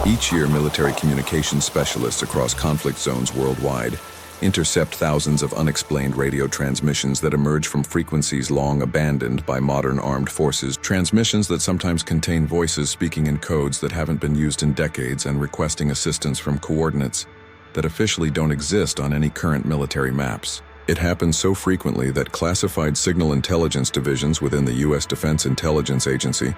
Each year, military communications specialists across conflict zones worldwide intercept thousands of unexplained radio transmissions that emerge from frequencies long abandoned by modern armed forces, transmissions that sometimes contain voices speaking in codes that haven't been used in decades and requesting assistance from coordinates that officially don't exist on any current military maps. It happens so frequently that classified signal intelligence divisions within the U.S. Defense Intelligence Agency,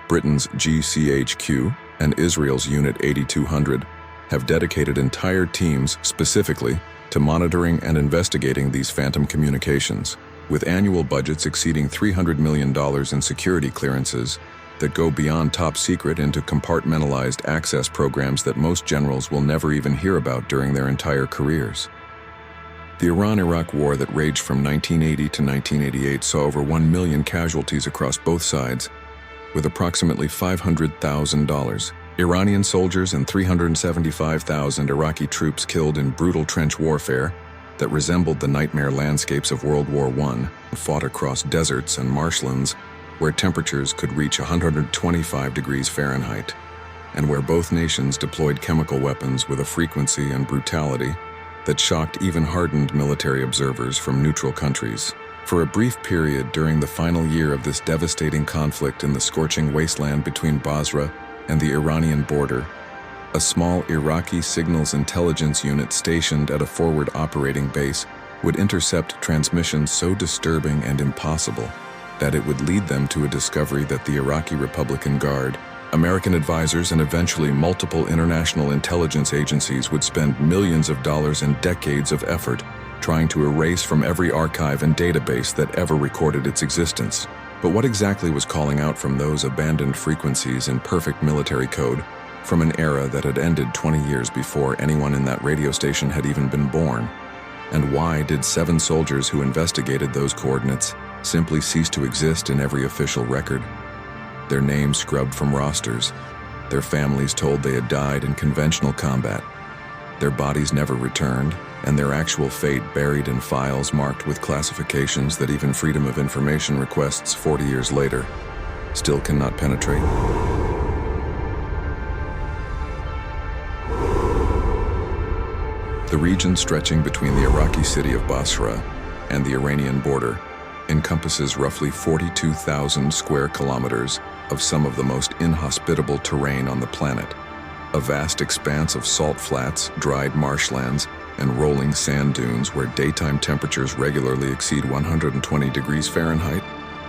Britain's GCHQ, and Israel's Unit 8200 have dedicated entire teams specifically to monitoring and investigating these phantom communications, with annual budgets exceeding $300 million in security clearances that go beyond top secret into compartmentalized access programs that most generals will never even hear about during their entire careers. The Iran-Iraq War that raged from 1980 to 1988 saw over 1 million casualties across both sides, with approximately $500,000 Iranian soldiers and 375,000 Iraqi troops killed in brutal trench warfare that resembled the nightmare landscapes of World War I, fought across deserts and marshlands where temperatures could reach 125 degrees Fahrenheit, and where both nations deployed chemical weapons with a frequency and brutality that shocked even hardened military observers from neutral countries. For a brief period during the final year of this devastating conflict in the scorching wasteland between Basra and the Iranian border, a small Iraqi signals intelligence unit stationed at a forward operating base would intercept transmissions so disturbing and impossible that it would lead them to a discovery that the Iraqi Republican Guard, American advisors, and eventually multiple international intelligence agencies would spend millions of dollars and decades of effort trying to erase from every archive and database that ever recorded its existence. But what exactly was calling out from those abandoned frequencies in perfect military code from an era that had ended 20 years before anyone in that radio station had even been born? And why did 7 soldiers who investigated those coordinates simply cease to exist in every official record? Their names scrubbed from rosters, their families told they had died in conventional combat, their bodies never returned, and their actual fate buried in files marked with classifications that even Freedom of Information requests 40 years later still cannot penetrate. The region stretching between the Iraqi city of Basra and the Iranian border encompasses roughly 42,000 square kilometers of some of the most inhospitable terrain on the planet. A vast expanse of salt flats, dried marshlands, and rolling sand dunes where daytime temperatures regularly exceed 120 degrees Fahrenheit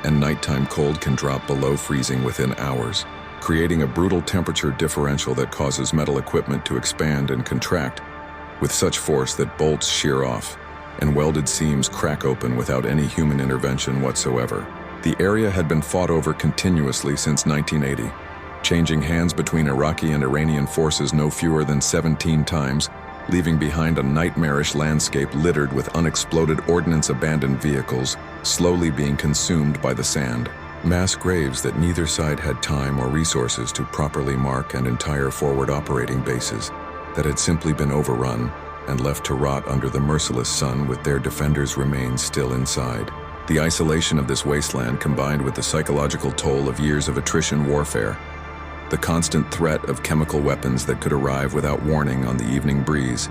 and nighttime cold can drop below freezing within hours, creating a brutal temperature differential that causes metal equipment to expand and contract with such force that bolts shear off and welded seams crack open without any human intervention whatsoever. The area had been fought over continuously since 1980, changing hands between Iraqi and Iranian forces no fewer than 17 times, leaving behind a nightmarish landscape littered with unexploded ordnance-abandoned vehicles slowly being consumed by the sand. Mass graves that neither side had time or resources to properly mark, and entire forward operating bases that had simply been overrun and left to rot under the merciless sun with their defenders' remains still inside. The isolation of this wasteland, combined with the psychological toll of years of attrition warfare, the constant threat of chemical weapons that could arrive without warning on the evening breeze,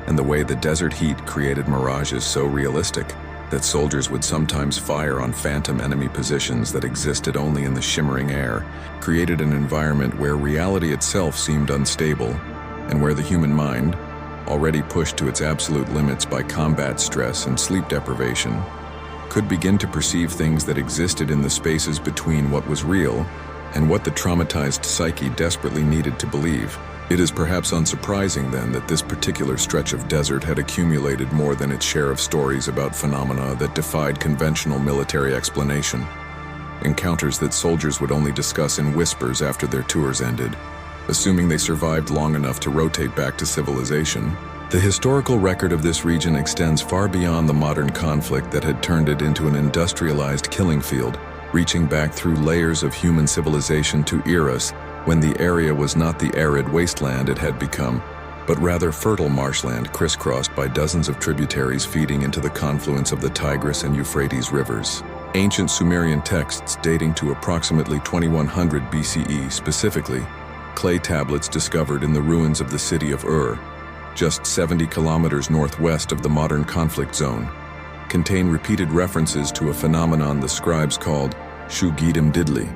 and the way the desert heat created mirages so realistic that soldiers would sometimes fire on phantom enemy positions that existed only in the shimmering air, created an environment where reality itself seemed unstable, and where the human mind, already pushed to its absolute limits by combat stress and sleep deprivation, could begin to perceive things that existed in the spaces between what was real and what the traumatized psyche desperately needed to believe. It is perhaps unsurprising then that this particular stretch of desert had accumulated more than its share of stories about phenomena that defied conventional military explanation, encounters that soldiers would only discuss in whispers after their tours ended, assuming they survived long enough to rotate back to civilization. The historical record of this region extends far beyond the modern conflict that had turned it into an industrialized killing field, reaching back through layers of human civilization to eras when the area was not the arid wasteland it had become, but rather fertile marshland crisscrossed by dozens of tributaries feeding into the confluence of the Tigris and Euphrates rivers. Ancient Sumerian texts dating to approximately 2100 BCE specifically clay tablets discovered in the ruins of the city of Ur, just 70 kilometers northwest of the modern conflict zone, contain repeated references to a phenomenon the scribes called Shugidim Didli,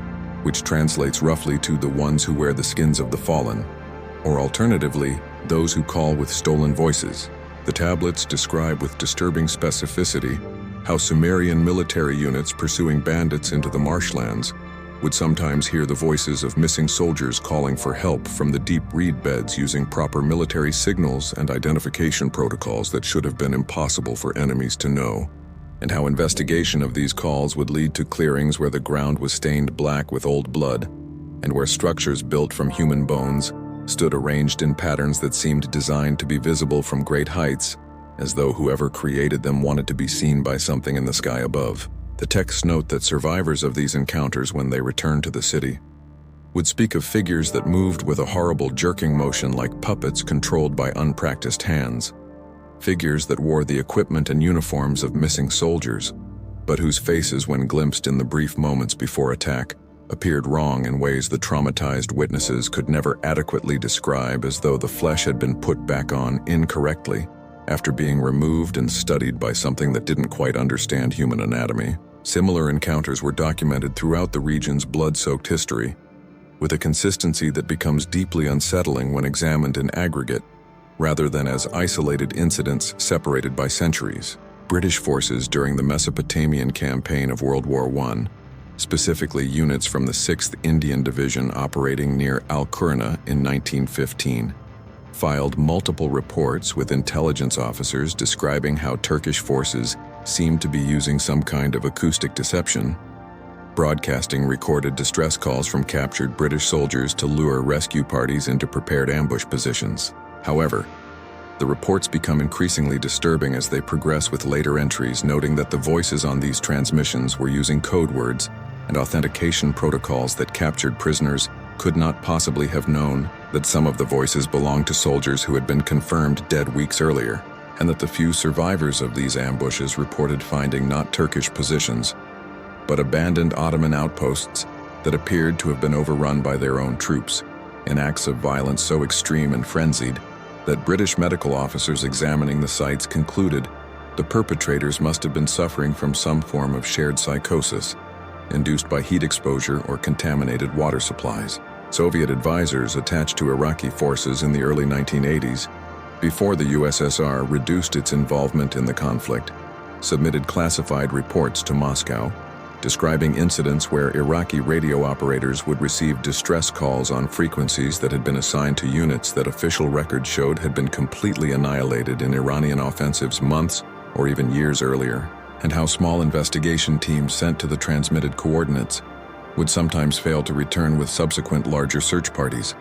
which translates roughly to the ones who wear the skins of the fallen, or alternatively, those who call with stolen voices. The tablets describe with disturbing specificity how Sumerian military units pursuing bandits into the marshlands would sometimes hear the voices of missing soldiers calling for help from the deep reed beds using proper military signals and identification protocols that should have been impossible for enemies to know, and how investigation of these calls would lead to clearings where the ground was stained black with old blood, and where structures built from human bones stood arranged in patterns that seemed designed to be visible from great heights, as though whoever created them wanted to be seen by something in the sky above. The texts note that survivors of these encounters, when they returned to the city, would speak of figures that moved with a horrible jerking motion like puppets controlled by unpracticed hands, figures that wore the equipment and uniforms of missing soldiers, but whose faces, when glimpsed in the brief moments before attack, appeared wrong in ways the traumatized witnesses could never adequately describe, as though the flesh had been put back on incorrectly after being removed and studied by something that didn't quite understand human anatomy. Similar encounters were documented throughout the region's blood-soaked history, with a consistency that becomes deeply unsettling when examined in aggregate, rather than as isolated incidents separated by centuries. British forces during the Mesopotamian campaign of World War I, specifically units from the 6th Indian Division operating near Al-Qurna in 1915, filed multiple reports with intelligence officers describing how Turkish forces seemed to be using some kind of acoustic deception, broadcasting recorded distress calls from captured British soldiers to lure rescue parties into prepared ambush positions. However, the reports become increasingly disturbing as they progress, with later entries noting that the voices on these transmissions were using code words and authentication protocols that captured prisoners could not possibly have known, that some of the voices belonged to soldiers who had been confirmed dead weeks earlier, and that the few survivors of these ambushes reported finding not Turkish positions, but abandoned Ottoman outposts that appeared to have been overrun by their own troops, in acts of violence so extreme and frenzied that British medical officers examining the sites concluded the perpetrators must have been suffering from some form of shared psychosis, induced by heat exposure or contaminated water supplies. Soviet advisors attached to Iraqi forces in the early 1980s, before the USSR reduced its involvement in the conflict, submitted classified reports to Moscow, describing incidents where Iraqi radio operators would receive distress calls on frequencies that had been assigned to units that official records showed had been completely annihilated in Iranian offensives months or even years earlier, and how small investigation teams sent to the transmitted coordinates would sometimes fail to return with subsequent larger search parties,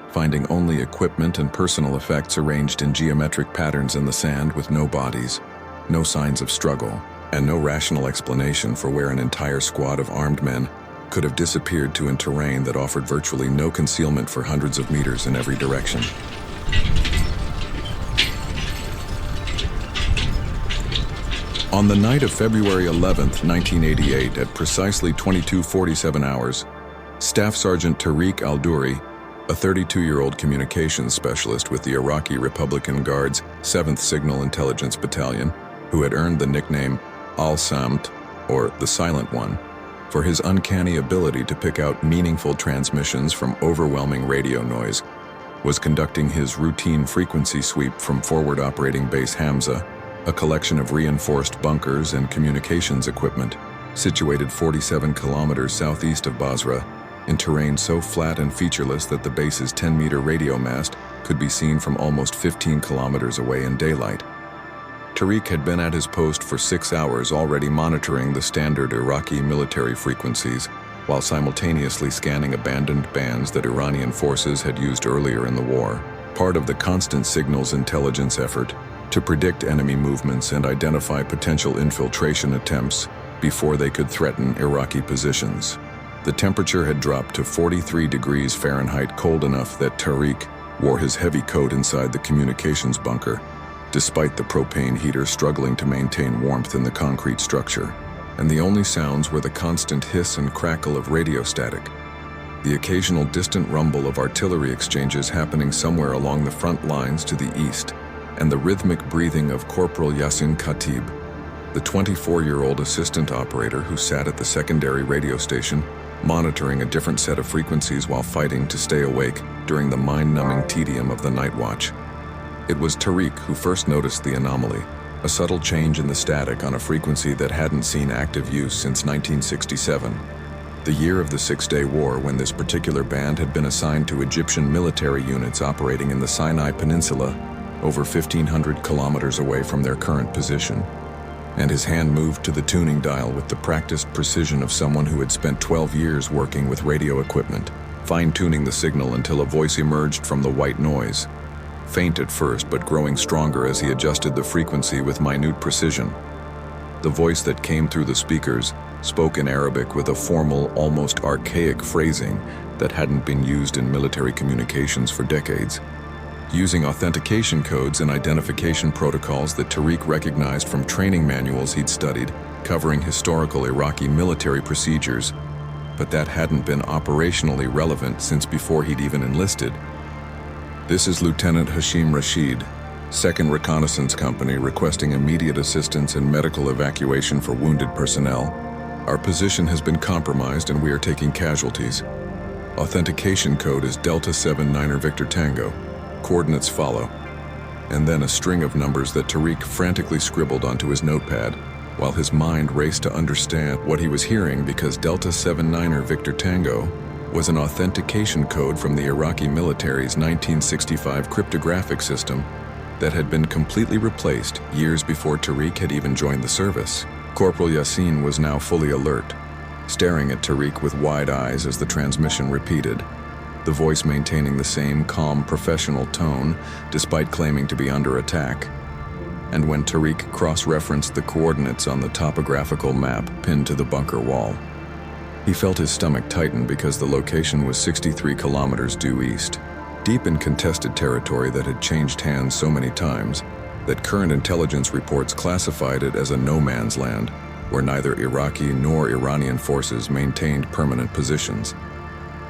finding only equipment and personal effects arranged in geometric patterns in the sand with no bodies, no signs of struggle, and no rational explanation for where an entire squad of armed men could have disappeared to in terrain that offered virtually no concealment for hundreds of meters in every direction. On the night of February 11, 1988, at precisely 22:47 hours, Staff Sergeant Tariq al-Duri, a 32-year-old communications specialist with the Iraqi Republican Guard's 7th Signal Intelligence Battalion, who had earned the nickname Al-Samt, or the Silent One, for his uncanny ability to pick out meaningful transmissions from overwhelming radio noise, was conducting his routine frequency sweep from forward operating base Hamza, a collection of reinforced bunkers and communications equipment situated 47 kilometers southeast of Basra, in terrain so flat and featureless that the base's 10-meter radio mast could be seen from almost 15 kilometers away in daylight. Tariq had been at his post for 6 hours, already monitoring the standard Iraqi military frequencies, while simultaneously scanning abandoned bands that Iranian forces had used earlier in the war, part of the constant signals intelligence effort to predict enemy movements and identify potential infiltration attempts before they could threaten Iraqi positions. The temperature had dropped to 43 degrees Fahrenheit, cold enough that Tariq wore his heavy coat inside the communications bunker, despite the propane heater struggling to maintain warmth in the concrete structure, and the only sounds were the constant hiss and crackle of radio static. the occasional distant rumble of artillery exchanges happening somewhere along the front lines to the east, and the rhythmic breathing of Corporal Yasin Khatib, the 24-year-old assistant operator who sat at the secondary radio station, monitoring a different set of frequencies while fighting to stay awake during the mind-numbing tedium of the night watch. It was Tariq who first noticed the anomaly, a subtle change in the static on a frequency that hadn't seen active use since 1967, the year of the Six-Day War, when this particular band had been assigned to Egyptian military units operating in the Sinai Peninsula, over 1,500 kilometers away from their current position. And his hand moved to the tuning dial with the practiced precision of someone who had spent 12 years working with radio equipment, fine-tuning the signal until a voice emerged from the white noise, faint at first but growing stronger as he adjusted the frequency with minute precision. The voice that came through the speakers spoke in Arabic with a formal, almost archaic phrasing that hadn't been used in military communications for decades. Using authentication codes and identification protocols that Tariq recognized from training manuals he'd studied, covering historical Iraqi military procedures, but that hadn't been operationally relevant since before he'd even enlisted. "This is Lieutenant Hashim Rashid, 2nd Reconnaissance Company, requesting immediate assistance and medical evacuation for wounded personnel. Our position has been compromised and we are taking casualties. Authentication code is Delta 79 Victor Tango. Coordinates follow." And then a string of numbers that Tariq frantically scribbled onto his notepad, while his mind raced to understand what he was hearing, because Delta 79 Victor Tango was an authentication code from the Iraqi military's 1965 cryptographic system that had been completely replaced years before Tariq had even joined the service. Corporal Yasin was now fully alert, staring at Tariq with wide eyes as the transmission repeated, the voice maintaining the same calm, professional tone despite claiming to be under attack. And when Tariq cross-referenced the coordinates on the topographical map pinned to the bunker wall, he felt his stomach tighten because the location was 63 kilometers due east, deep in contested territory that had changed hands so many times that current intelligence reports classified it as a no-man's land, where neither Iraqi nor Iranian forces maintained permanent positions.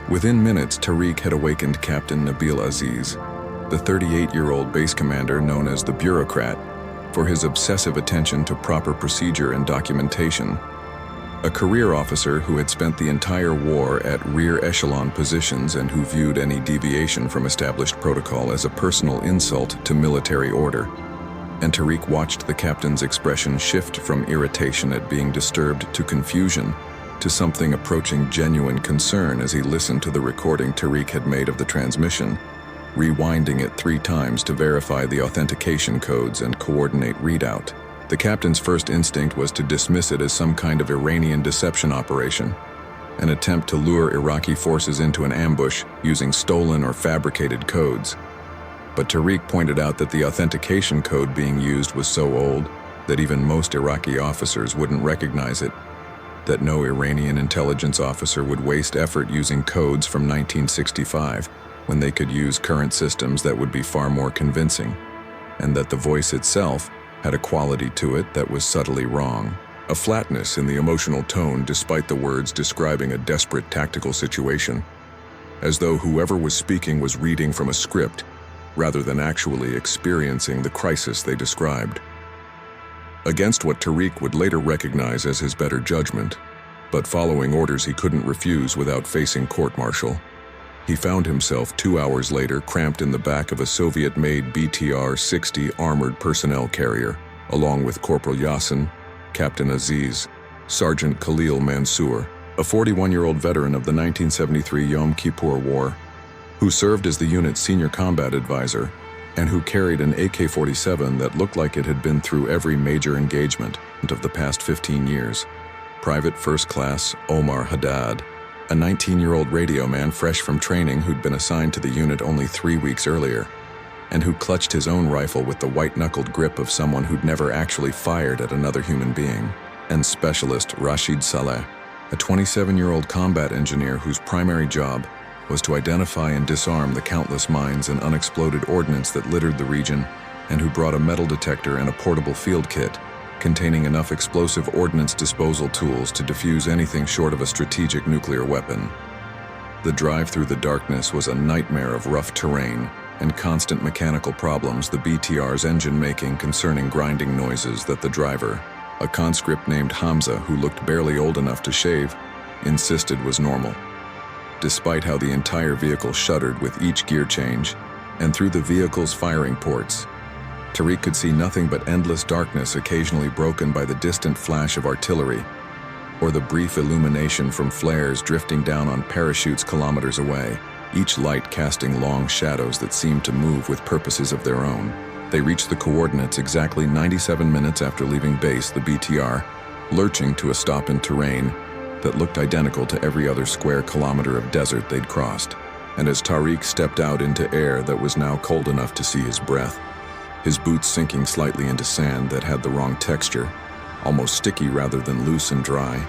Within minutes, Tariq had awakened Captain Nabil Aziz, the 38-year-old base commander known as the Bureaucrat, for his obsessive attention to proper procedure and documentation. A career officer who had spent the entire war at rear echelon positions and who viewed any deviation from established protocol as a personal insult to military order. And Tariq watched the captain's expression shift from irritation at being disturbed to confusion, to something approaching genuine concern as he listened to the recording Tariq had made of the transmission, rewinding it 3 times to verify the authentication codes and coordinate readout. The captain's first instinct was to dismiss it as some kind of Iranian deception operation, an attempt to lure Iraqi forces into an ambush using stolen or fabricated codes. But Tariq pointed out that the authentication code being used was so old that even most Iraqi officers wouldn't recognize it, that no Iranian intelligence officer would waste effort using codes from 1965 when they could use current systems that would be far more convincing, and that the voice itself had a quality to it that was subtly wrong, a flatness in the emotional tone despite the words describing a desperate tactical situation, as though whoever was speaking was reading from a script rather than actually experiencing the crisis they described. Against what Tariq would later recognize as his better judgment, but following orders he couldn't refuse without facing court-martial, he found himself 2 hours later cramped in the back of a Soviet-made BTR-60 armored personnel carrier, along with Corporal Yasin, Captain Aziz, Sergeant Khalil Mansour, a 41-year-old veteran of the 1973 Yom Kippur War, who served as the unit's senior combat advisor, and who carried an AK-47 that looked like it had been through every major engagement of the past 15 years. Private First Class Omar Haddad, a 19-year-old radio man fresh from training who'd been assigned to the unit only 3 weeks earlier, and who clutched his own rifle with the white-knuckled grip of someone who'd never actually fired at another human being. And Specialist Rashid Saleh, a 27-year-old combat engineer whose primary job was to identify and disarm the countless mines and unexploded ordnance that littered the region, and who brought a metal detector and a portable field kit containing enough explosive ordnance disposal tools to defuse anything short of a strategic nuclear weapon. The drive through the darkness was a nightmare of rough terrain and constant mechanical problems, the BTR's engine making concerning grinding noises that the driver, a conscript named Hamza who looked barely old enough to shave, insisted was normal. Despite how the entire vehicle shuddered with each gear change, and through the vehicle's firing ports, Tariq could see nothing but endless darkness, occasionally broken by the distant flash of artillery or the brief illumination from flares drifting down on parachutes kilometers away, each light casting long shadows that seemed to move with purposes of their own. They reached the coordinates exactly 97 minutes after leaving base, the BTR, lurching to a stop in terrain that looked identical to every other square kilometer of desert they'd crossed. And as Tariq stepped out into air that was now cold enough to see his breath, his boots sinking slightly into sand that had the wrong texture, almost sticky rather than loose and dry,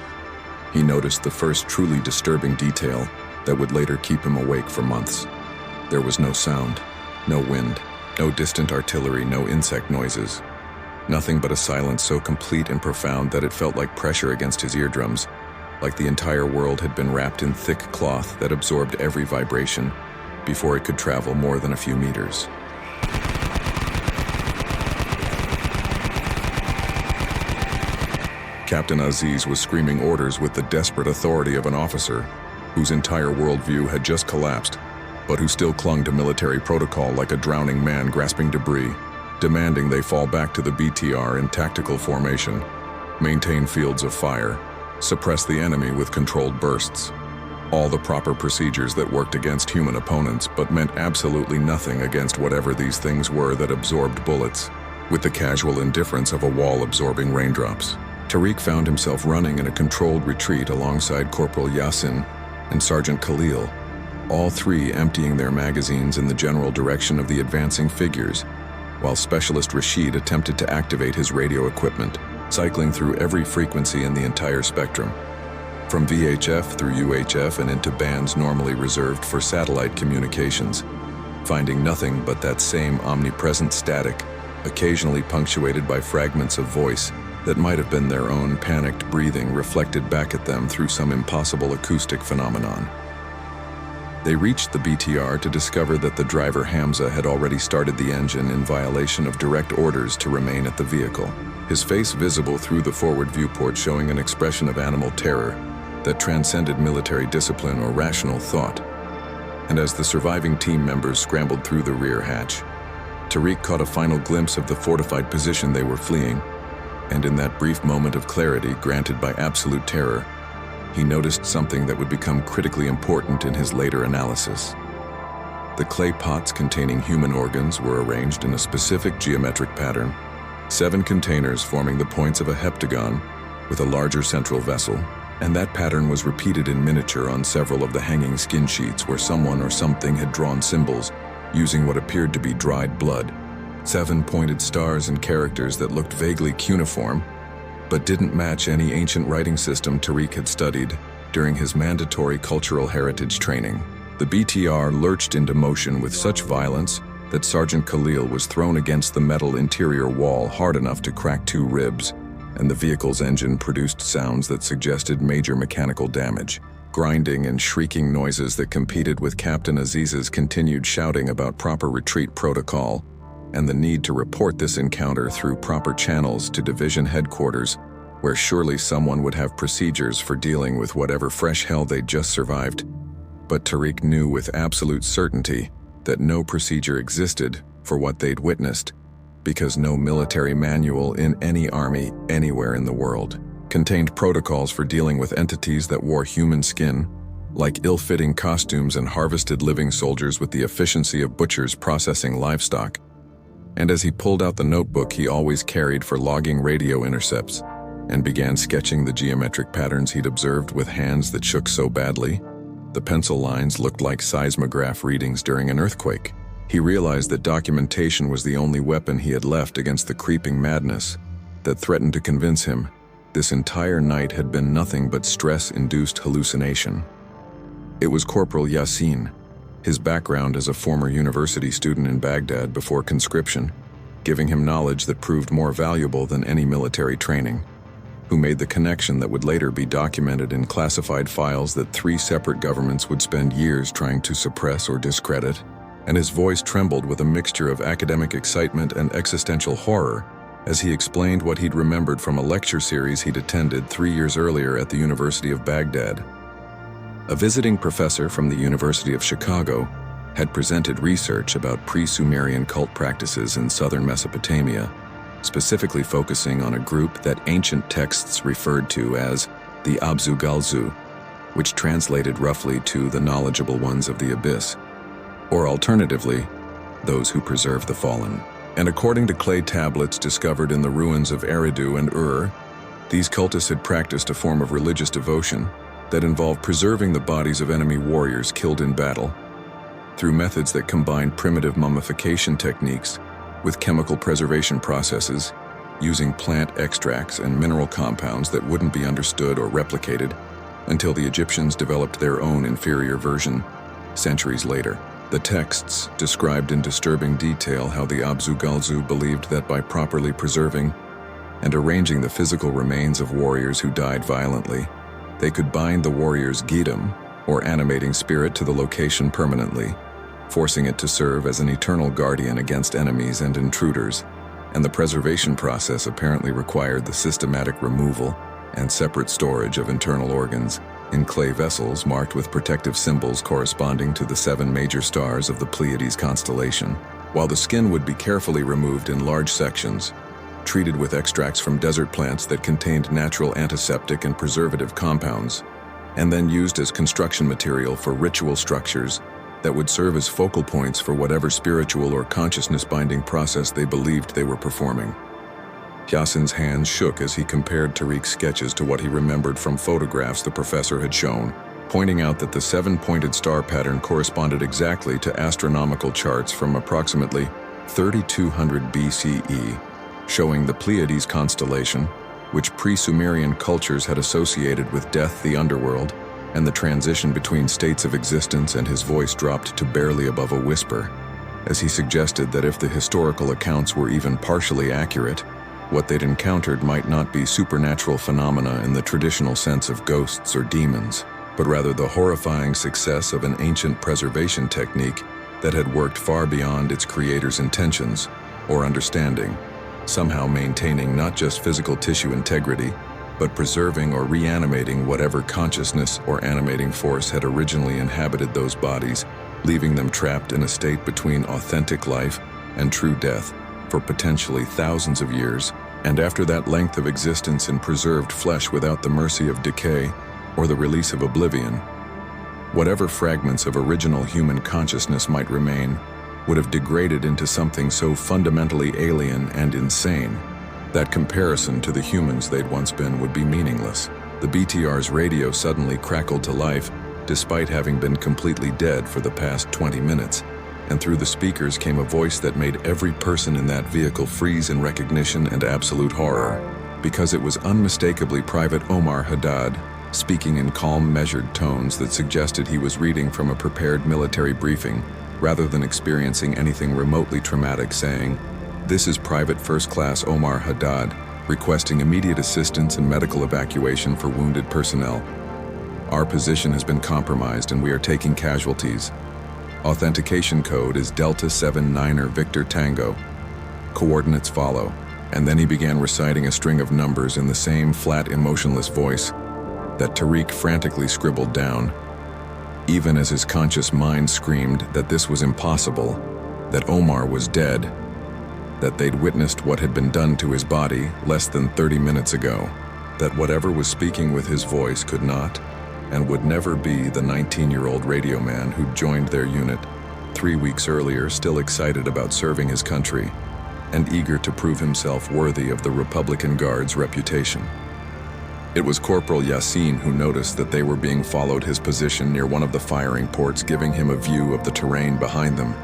he noticed the first truly disturbing detail that would later keep him awake for months. There was no sound, no wind, no distant artillery, no insect noises. Nothing but a silence so complete and profound that it felt like pressure against his eardrums, like the entire world had been wrapped in thick cloth that absorbed every vibration before it could travel more than a few meters. Captain Aziz was screaming orders with the desperate authority of an officer whose entire worldview had just collapsed, but who still clung to military protocol like a drowning man grasping debris, demanding they fall back to the BTR in tactical formation, maintain fields of fire, suppress the enemy with controlled bursts. All the proper procedures that worked against human opponents but meant absolutely nothing against whatever these things were that absorbed bullets, with the casual indifference of a wall absorbing raindrops. Tariq found himself running in a controlled retreat alongside Corporal Yassin and Sergeant Khalil, all three emptying their magazines in the general direction of the advancing figures, while Specialist Rashid attempted to activate his radio equipment, cycling through every frequency in the entire spectrum, from VHF through UHF and into bands normally reserved for satellite communications, finding nothing but that same omnipresent static, occasionally punctuated by fragments of voice that might have been their own panicked breathing reflected back at them through some impossible acoustic phenomenon. They reached the BTR to discover that the driver Hamza had already started the engine in violation of direct orders to remain at the vehicle, his face visible through the forward viewport showing an expression of animal terror that transcended military discipline or rational thought. And as the surviving team members scrambled through the rear hatch, Tariq caught a final glimpse of the fortified position they were fleeing, and in that brief moment of clarity granted by absolute terror, he noticed something that would become critically important in his later analysis. The clay pots containing human organs were arranged in a specific geometric pattern, 7 containers forming the points of a heptagon with a larger central vessel, and that pattern was repeated in miniature on several of the hanging skin sheets where someone or something had drawn symbols using what appeared to be dried blood. 7 pointed stars and characters that looked vaguely cuneiform, but didn't match any ancient writing system Tariq had studied during his mandatory cultural heritage training. The BTR lurched into motion with such violence that Sergeant Khalil was thrown against the metal interior wall hard enough to crack 2 ribs, and the vehicle's engine produced sounds that suggested major mechanical damage. Grinding and shrieking noises that competed with Captain Aziz's continued shouting about proper retreat protocol and the need to report this encounter through proper channels to division headquarters, where surely someone would have procedures for dealing with whatever fresh hell they'd just survived. But Tariq knew with absolute certainty that no procedure existed for what they'd witnessed, because no military manual in any army anywhere in the world contained protocols for dealing with entities that wore human skin, like ill-fitting costumes and harvested living soldiers with the efficiency of butchers processing livestock. And as he pulled out the notebook he always carried for logging radio intercepts and began sketching the geometric patterns he'd observed with hands that shook so badly, the pencil lines looked like seismograph readings during an earthquake. He realized that documentation was the only weapon he had left against the creeping madness that threatened to convince him this entire night had been nothing but stress-induced hallucination. It was Corporal Yassin, his background as a former university student in Baghdad before conscription, giving him knowledge that proved more valuable than any military training. who made the connection that would later be documented in classified files that 3 separate governments would spend years trying to suppress or discredit, and his voice trembled with a mixture of academic excitement and existential horror as he explained what he'd remembered from a lecture series he'd attended 3 years earlier at the University of Baghdad. A visiting professor from the University of Chicago had presented research about pre-Sumerian cult practices in southern Mesopotamia, specifically focusing on a group that ancient texts referred to as the Abzu-Galzu, which translated roughly to the knowledgeable ones of the abyss, or alternatively, those who preserve the fallen. And according to clay tablets discovered in the ruins of Eridu and Ur, these cultists had practiced a form of religious devotion that involved preserving the bodies of enemy warriors killed in battle through methods that combined primitive mummification techniques with chemical preservation processes, using plant extracts and mineral compounds that wouldn't be understood or replicated until the Egyptians developed their own inferior version centuries later. The texts described in disturbing detail how the Abzu-Galzu believed that by properly preserving and arranging the physical remains of warriors who died violently, they could bind the warrior's Gidam, or animating spirit, to the location permanently, forcing it to serve as an eternal guardian against enemies and intruders, and the preservation process apparently required the systematic removal and separate storage of internal organs in clay vessels marked with protective symbols corresponding to the 7 major stars of the Pleiades constellation, while the skin would be carefully removed in large sections, treated with extracts from desert plants that contained natural antiseptic and preservative compounds, and then used as construction material for ritual structures that would serve as focal points for whatever spiritual or consciousness-binding process they believed they were performing. Yassin's hands shook as he compared Tariq's sketches to what he remembered from photographs the professor had shown, pointing out that the 7-pointed star pattern corresponded exactly to astronomical charts from approximately 3200 BCE, showing the Pleiades constellation, which pre-Sumerian cultures had associated with death, the underworld, and the transition between states of existence. And his voice dropped to barely above a whisper, as he suggested that if the historical accounts were even partially accurate, what they'd encountered might not be supernatural phenomena in the traditional sense of ghosts or demons, but rather the horrifying success of an ancient preservation technique that had worked far beyond its creator's intentions or understanding, somehow maintaining not just physical tissue integrity, but preserving or reanimating whatever consciousness or animating force had originally inhabited those bodies, leaving them trapped in a state between authentic life and true death for potentially thousands of years, and after that length of existence in preserved flesh without the mercy of decay or the release of oblivion, whatever fragments of original human consciousness might remain would have degraded into something so fundamentally alien and insane that comparison to the humans they'd once been would be meaningless. The BTR's radio suddenly crackled to life, despite having been completely dead for the past 20 minutes, and through the speakers came a voice that made every person in that vehicle freeze in recognition and absolute horror, because it was unmistakably Private Omar Haddad, speaking in calm, measured tones that suggested he was reading from a prepared military briefing, rather than experiencing anything remotely traumatic, saying, "This is Private First Class Omar Haddad, requesting immediate assistance and medical evacuation for wounded personnel. Our position has been compromised and we are taking casualties. Authentication code is Delta 79er Victor Tango. Coordinates follow." And then he began reciting a string of numbers in the same flat, emotionless voice that Tariq frantically scribbled down, even as his conscious mind screamed that this was impossible, that Omar was dead, that they'd witnessed what had been done to his body less than 30 minutes ago, that whatever was speaking with his voice could not and would never be the 19-year-old radio man who'd joined their unit 3 weeks earlier, still excited about serving his country and eager to prove himself worthy of the Republican Guard's reputation. It was Corporal Yassin who noticed that they were being followed, his position near one of the firing ports giving him a view of the terrain behind them,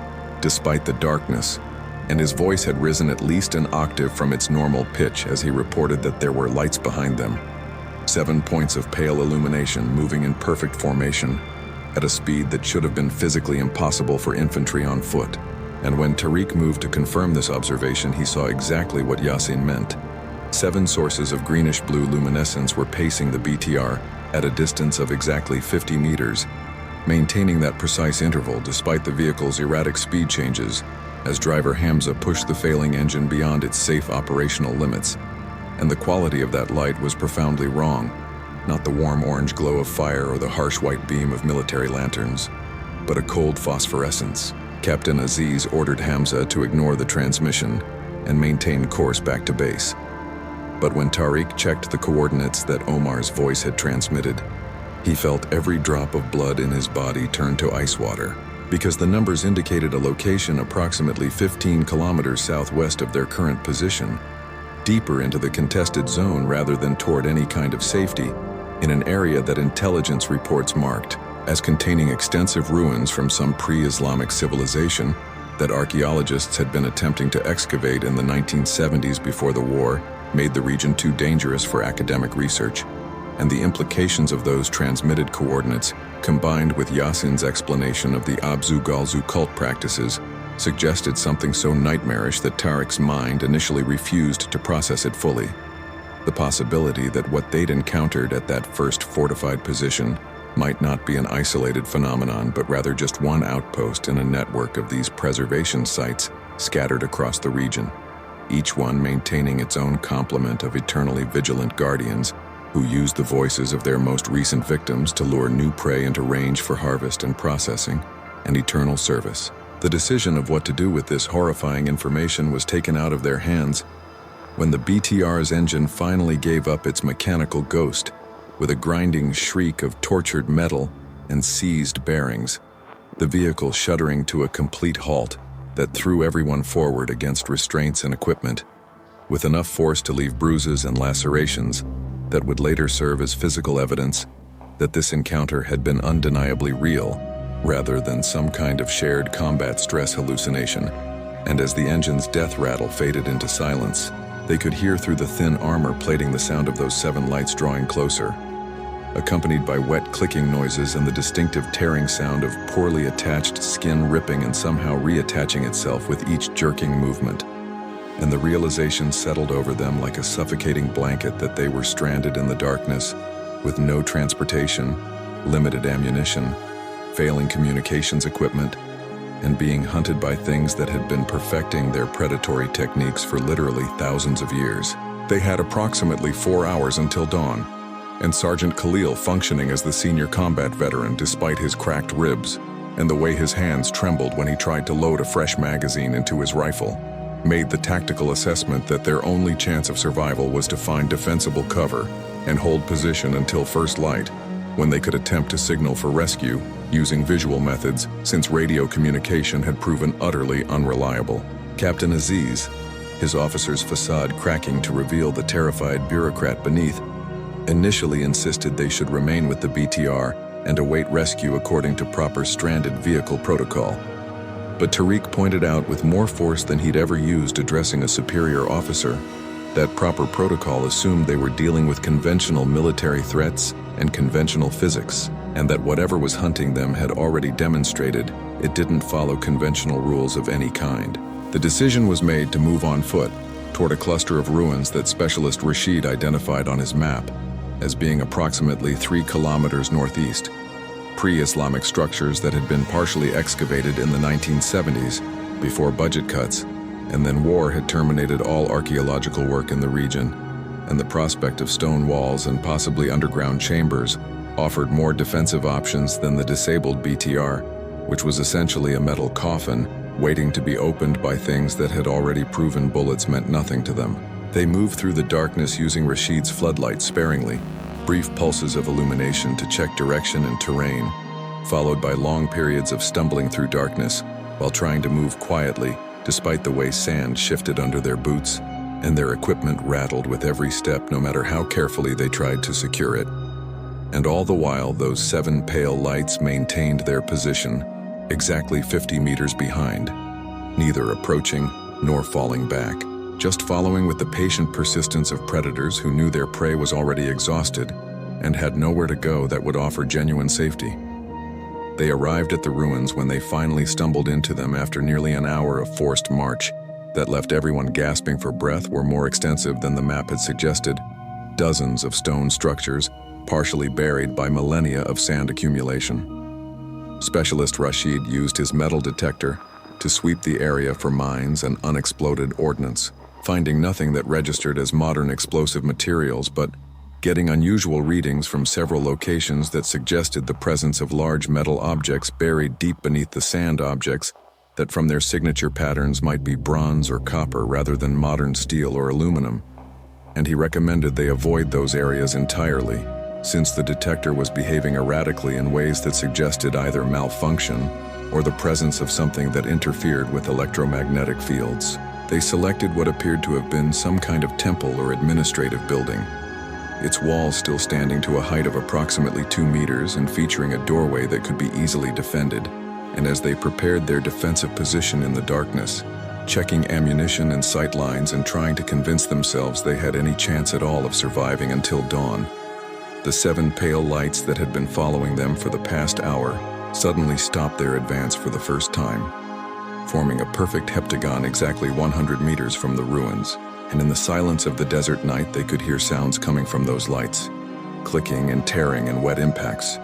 despite the darkness, and his voice had risen at least an octave from its normal pitch as he reported that there were lights behind them. 7 points of pale illumination moving in perfect formation at a speed that should have been physically impossible for infantry on foot. And when Tariq moved to confirm this observation, he saw exactly what Yassin meant. 7 sources of greenish-blue luminescence were pacing the BTR at a distance of exactly 50 meters, maintaining that precise interval despite the vehicle's erratic speed changes as driver Hamza pushed the failing engine beyond its safe operational limits. And the quality of that light was profoundly wrong, not the warm orange glow of fire or the harsh white beam of military lanterns, but a cold phosphorescence. Captain Aziz ordered Hamza to ignore the transmission and maintain course back to base. But when Tariq checked the coordinates that Omar's voice had transmitted, he felt every drop of blood in his body turn to ice water, because the numbers indicated a location approximately 15 kilometers southwest of their current position, deeper into the contested zone rather than toward any kind of safety, in an area that intelligence reports marked as containing extensive ruins from some pre-Islamic civilization that archaeologists had been attempting to excavate in the 1970s before the war made the region too dangerous for academic research, and the implications of those transmitted coordinates, combined with Yasin's explanation of the Abzu Galzu cult practices, suggested something so nightmarish that Tariq's mind initially refused to process it fully. The possibility that what they'd encountered at that first fortified position might not be an isolated phenomenon, but rather just one outpost in a network of these preservation sites scattered across the region, each one maintaining its own complement of eternally vigilant guardians who used the voices of their most recent victims to lure new prey into range for harvest and processing and eternal service. The decision of what to do with this horrifying information was taken out of their hands when the BTR's engine finally gave up its mechanical ghost with a grinding shriek of tortured metal and seized bearings, the vehicle shuddering to a complete halt that threw everyone forward against restraints and equipment, with enough force to leave bruises and lacerations that would later serve as physical evidence that this encounter had been undeniably real, rather than some kind of shared combat stress hallucination. And as the engine's death rattle faded into silence, they could hear through the thin armor plating the sound of those 7 lights drawing closer, accompanied by wet clicking noises and the distinctive tearing sound of poorly attached skin ripping and somehow reattaching itself with each jerking movement. And the realization settled over them like a suffocating blanket that they were stranded in the darkness, with no transportation, limited ammunition, failing communications equipment, and being hunted by things that had been perfecting their predatory techniques for literally thousands of years. They had approximately 4 hours until dawn, and Sergeant Khalil, functioning as the senior combat veteran despite his cracked ribs and the way his hands trembled when he tried to load a fresh magazine into his rifle, made the tactical assessment that their only chance of survival was to find defensible cover and hold position until first light, when they could attempt to signal for rescue using visual methods, since radio communication had proven utterly unreliable. Captain Aziz, his officer's facade cracking to reveal the terrified bureaucrat beneath, initially insisted they should remain with the BTR and await rescue according to proper stranded vehicle protocol. But Tariq pointed out with more force than he'd ever used addressing a superior officer that proper protocol assumed they were dealing with conventional military threats and conventional physics, and that whatever was hunting them had already demonstrated it didn't follow conventional rules of any kind. The decision was made to move on foot toward a cluster of ruins that specialist Rashid identified on his map as being approximately 3 kilometers northeast, pre-Islamic structures that had been partially excavated in the 1970s before budget cuts, and then war had terminated all archaeological work in the region, and the prospect of stone walls and possibly underground chambers offered more defensive options than the disabled BTR, which was essentially a metal coffin waiting to be opened by things that had already proven bullets meant nothing to them. They moved through the darkness using Rashid's floodlight sparingly, brief pulses of illumination to check direction and terrain, followed by long periods of stumbling through darkness while trying to move quietly despite the way sand shifted under their boots and their equipment rattled with every step no matter how carefully they tried to secure it. And all the while, those 7 pale lights maintained their position, exactly 50 meters behind, neither approaching nor falling back, just following with the patient persistence of predators who knew their prey was already exhausted and had nowhere to go that would offer genuine safety. They arrived at the ruins when they finally stumbled into them after nearly an hour of forced march, that left everyone gasping for breath were more extensive than the map had suggested. Dozens of stone structures, partially buried by millennia of sand accumulation. Specialist Rashid used his metal detector to sweep the area for mines and unexploded ordnance, finding nothing that registered as modern explosive materials, but getting unusual readings from several locations that suggested the presence of large metal objects buried deep beneath the sand objects that from their signature patterns might be bronze or copper rather than modern steel or aluminum. And he recommended they avoid those areas entirely, since the detector was behaving erratically in ways that suggested either malfunction or the presence of something that interfered with electromagnetic fields. They selected what appeared to have been some kind of temple or administrative building, its walls still standing to a height of approximately 2 meters and featuring a doorway that could be easily defended. And as they prepared their defensive position in the darkness, checking ammunition and sight lines and trying to convince themselves they had any chance at all of surviving until dawn, the 7 pale lights that had been following them for the past hour suddenly stopped their advance for the first time, forming a perfect heptagon exactly 100 meters from the ruins. And in the silence of the desert night, they could hear sounds coming from those lights, clicking and tearing and wet impacts.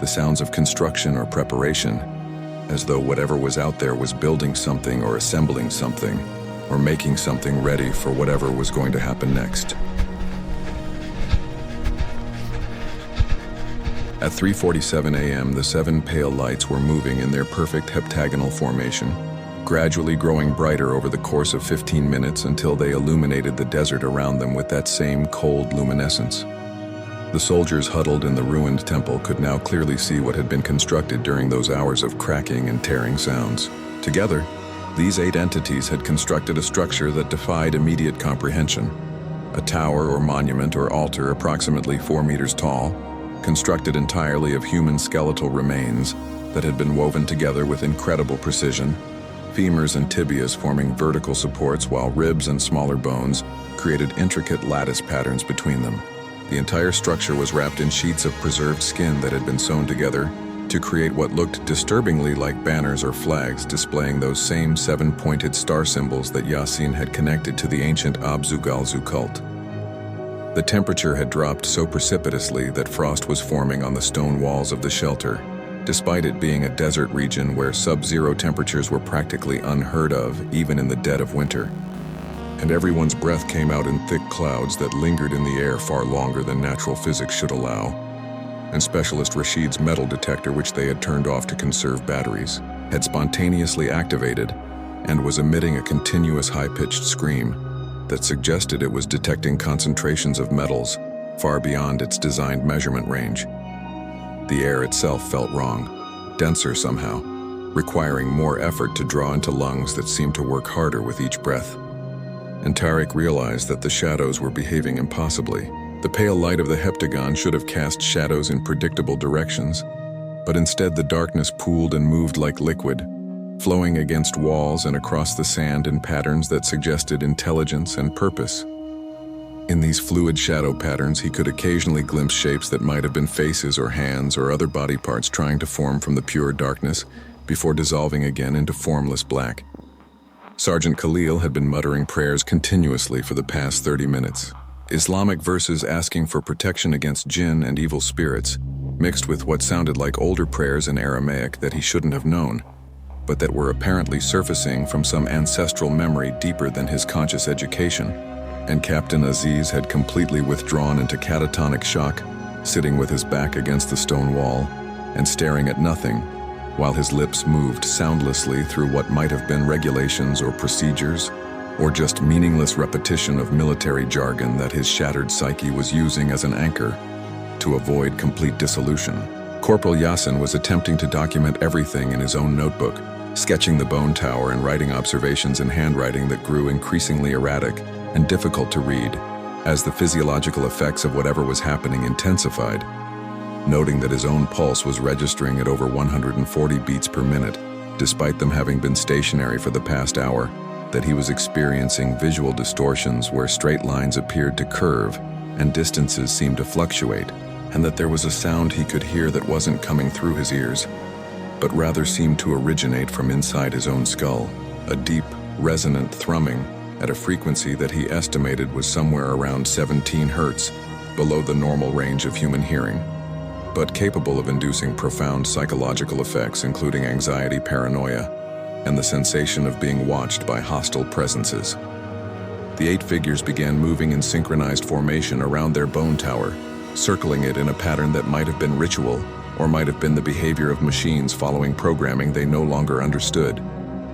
The sounds of construction or preparation, as though whatever was out there was building something or assembling something, or making something ready for whatever was going to happen next. At 3:47 a.m., the 7 pale lights were moving in their perfect heptagonal formation, gradually growing brighter over the course of 15 minutes until they illuminated the desert around them with that same cold luminescence. The soldiers huddled in the ruined temple could now clearly see what had been constructed during those hours of cracking and tearing sounds. Together, these 8 entities had constructed a structure that defied immediate comprehension. A tower or monument or altar approximately 4 meters tall, constructed entirely of human skeletal remains that had been woven together with incredible precision, femurs and tibias forming vertical supports while ribs and smaller bones created intricate lattice patterns between them. The entire structure was wrapped in sheets of preserved skin that had been sewn together to create what looked disturbingly like banners or flags displaying those same 7-pointed star symbols that Yasin had connected to the ancient Abzu-Galzu cult. The temperature had dropped so precipitously that frost was forming on the stone walls of the shelter, despite it being a desert region where sub-zero temperatures were practically unheard of even in the dead of winter. And everyone's breath came out in thick clouds that lingered in the air far longer than natural physics should allow. And Specialist Rashid's metal detector, which they had turned off to conserve batteries, had spontaneously activated and was emitting a continuous high-pitched scream that suggested it was detecting concentrations of metals far beyond its designed measurement range. The air itself felt wrong, denser somehow, requiring more effort to draw into lungs that seemed to work harder with each breath. And Tariq realized that the shadows were behaving impossibly. The pale light of the heptagon should have cast shadows in predictable directions, but instead the darkness pooled and moved like liquid, flowing against walls and across the sand in patterns that suggested intelligence and purpose. In these fluid shadow patterns, he could occasionally glimpse shapes that might have been faces or hands or other body parts trying to form from the pure darkness before dissolving again into formless black. Sergeant Khalil had been muttering prayers continuously for the past 30 minutes. Islamic verses asking for protection against jinn and evil spirits, mixed with what sounded like older prayers in Aramaic that he shouldn't have known, but that were apparently surfacing from some ancestral memory deeper than his conscious education. And Captain Aziz had completely withdrawn into catatonic shock, sitting with his back against the stone wall and staring at nothing, while his lips moved soundlessly through what might have been regulations or procedures, or just meaningless repetition of military jargon that his shattered psyche was using as an anchor to avoid complete dissolution. Corporal Yasin was attempting to document everything in his own notebook, sketching the bone tower and writing observations in handwriting that grew increasingly erratic and difficult to read as the physiological effects of whatever was happening intensified, noting that his own pulse was registering at over 140 beats per minute, despite them having been stationary for the past hour, that he was experiencing visual distortions where straight lines appeared to curve and distances seemed to fluctuate, and that there was a sound he could hear that wasn't coming through his ears, but rather seemed to originate from inside his own skull, a deep, resonant thrumming at a frequency that he estimated was somewhere around 17 hertz, below the normal range of human hearing, but capable of inducing profound psychological effects, including anxiety, paranoia, and the sensation of being watched by hostile presences. The 8 figures began moving in synchronized formation around their bone tower, circling it in a pattern that might have been ritual or might have been the behavior of machines following programming they no longer understood.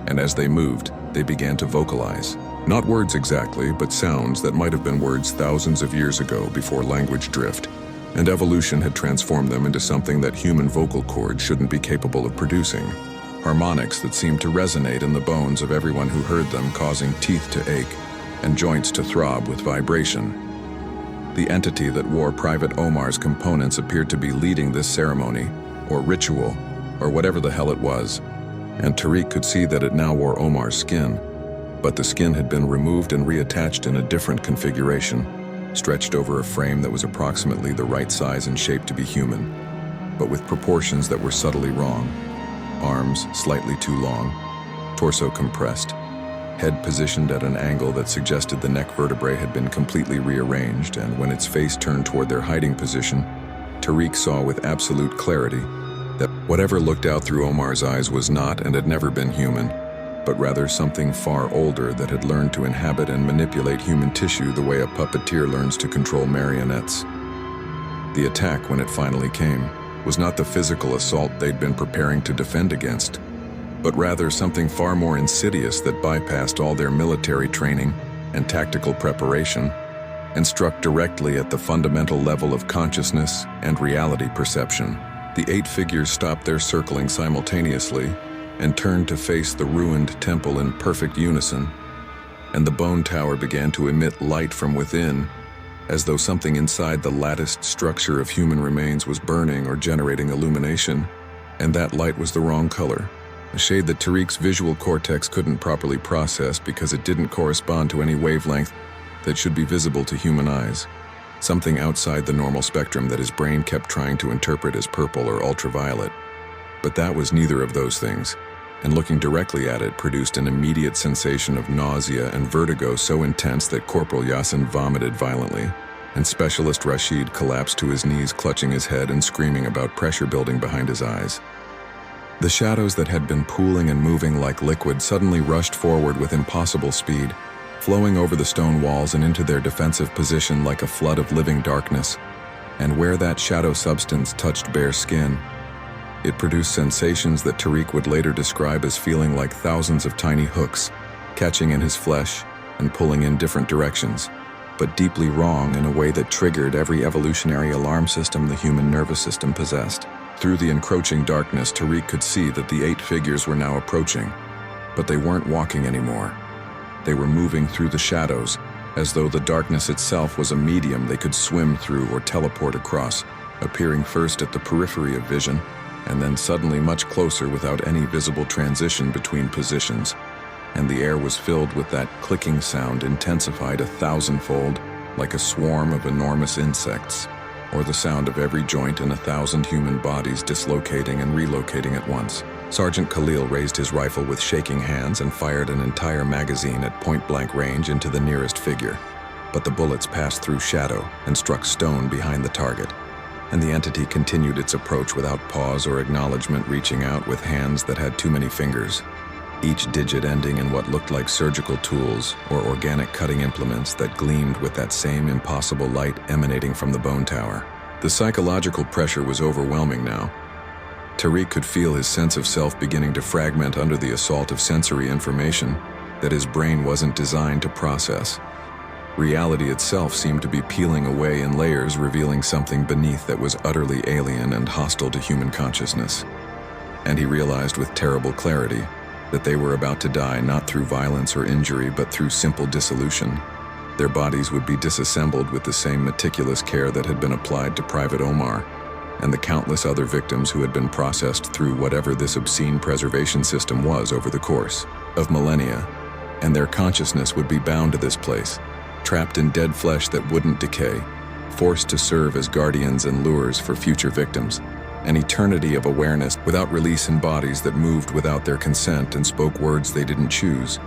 And as they moved, they began to vocalize. Not words exactly, but sounds that might have been words thousands of years ago before language drift, and evolution had transformed them into something that human vocal cords shouldn't be capable of producing. Harmonics that seemed to resonate in the bones of everyone who heard them, causing teeth to ache and joints to throb with vibration. The entity that wore Private Omar's components appeared to be leading this ceremony, or ritual, or whatever the hell it was, and Tariq could see that it now wore Omar's skin, but the skin had been removed and reattached in a different configuration, stretched over a frame that was approximately the right size and shape to be human, but with proportions that were subtly wrong. Arms slightly too long, torso compressed, head positioned at an angle that suggested the neck vertebrae had been completely rearranged, and when its face turned toward their hiding position, Tariq saw with absolute clarity that whatever looked out through Omar's eyes was not and had never been human, but rather something far older that had learned to inhabit and manipulate human tissue the way a puppeteer learns to control marionettes. The attack, when it finally came, was not the physical assault they'd been preparing to defend against, but rather something far more insidious that bypassed all their military training and tactical preparation and struck directly at the fundamental level of consciousness and reality perception. The 8 figures stopped their circling simultaneously and turned to face the ruined temple in perfect unison, and the bone tower began to emit light from within, as though something inside the latticed structure of human remains was burning or generating illumination, and that light was the wrong color, a shade that Tariq's visual cortex couldn't properly process because it didn't correspond to any wavelength that should be visible to human eyes, something outside the normal spectrum that his brain kept trying to interpret as purple or ultraviolet. But that was neither of those things, and looking directly at it produced an immediate sensation of nausea and vertigo so intense that Corporal Yassin vomited violently, and Specialist Rashid collapsed to his knees, clutching his head and screaming about pressure building behind his eyes. The shadows that had been pooling and moving like liquid suddenly rushed forward with impossible speed, flowing over the stone walls and into their defensive position like a flood of living darkness, and where that shadow substance touched bare skin, it produced sensations that Tariq would later describe as feeling like thousands of tiny hooks, catching in his flesh and pulling in different directions, but deeply wrong in a way that triggered every evolutionary alarm system the human nervous system possessed. Through the encroaching darkness, Tariq could see that the 8 figures were now approaching, but they weren't walking anymore. They were moving through the shadows, as though the darkness itself was a medium they could swim through or teleport across, appearing first at the periphery of vision, and then suddenly much closer without any visible transition between positions, and the air was filled with that clicking sound intensified 1,000-fold, like a swarm of enormous insects, or the sound of every joint in 1,000 human bodies dislocating and relocating at once. Sergeant Khalil raised his rifle with shaking hands and fired an entire magazine at point-blank range into the nearest figure, but the bullets passed through shadow and struck stone behind the target, and the entity continued its approach without pause or acknowledgement, reaching out with hands that had too many fingers, each digit ending in what looked like surgical tools or organic cutting implements that gleamed with that same impossible light emanating from the bone tower. The psychological pressure was overwhelming now. Tariq could feel his sense of self beginning to fragment under the assault of sensory information that his brain wasn't designed to process. Reality itself seemed to be peeling away in layers, revealing something beneath that was utterly alien and hostile to human consciousness. And he realized with terrible clarity that they were about to die not through violence or injury, but through simple dissolution. Their bodies would be disassembled with the same meticulous care that had been applied to Private Omar and the countless other victims who had been processed through whatever this obscene preservation system was over the course of millennia, and their consciousness would be bound to this place, trapped in dead flesh that wouldn't decay, forced to serve as guardians and lures for future victims, an eternity of awareness without release in bodies that moved without their consent and spoke words they didn't choose,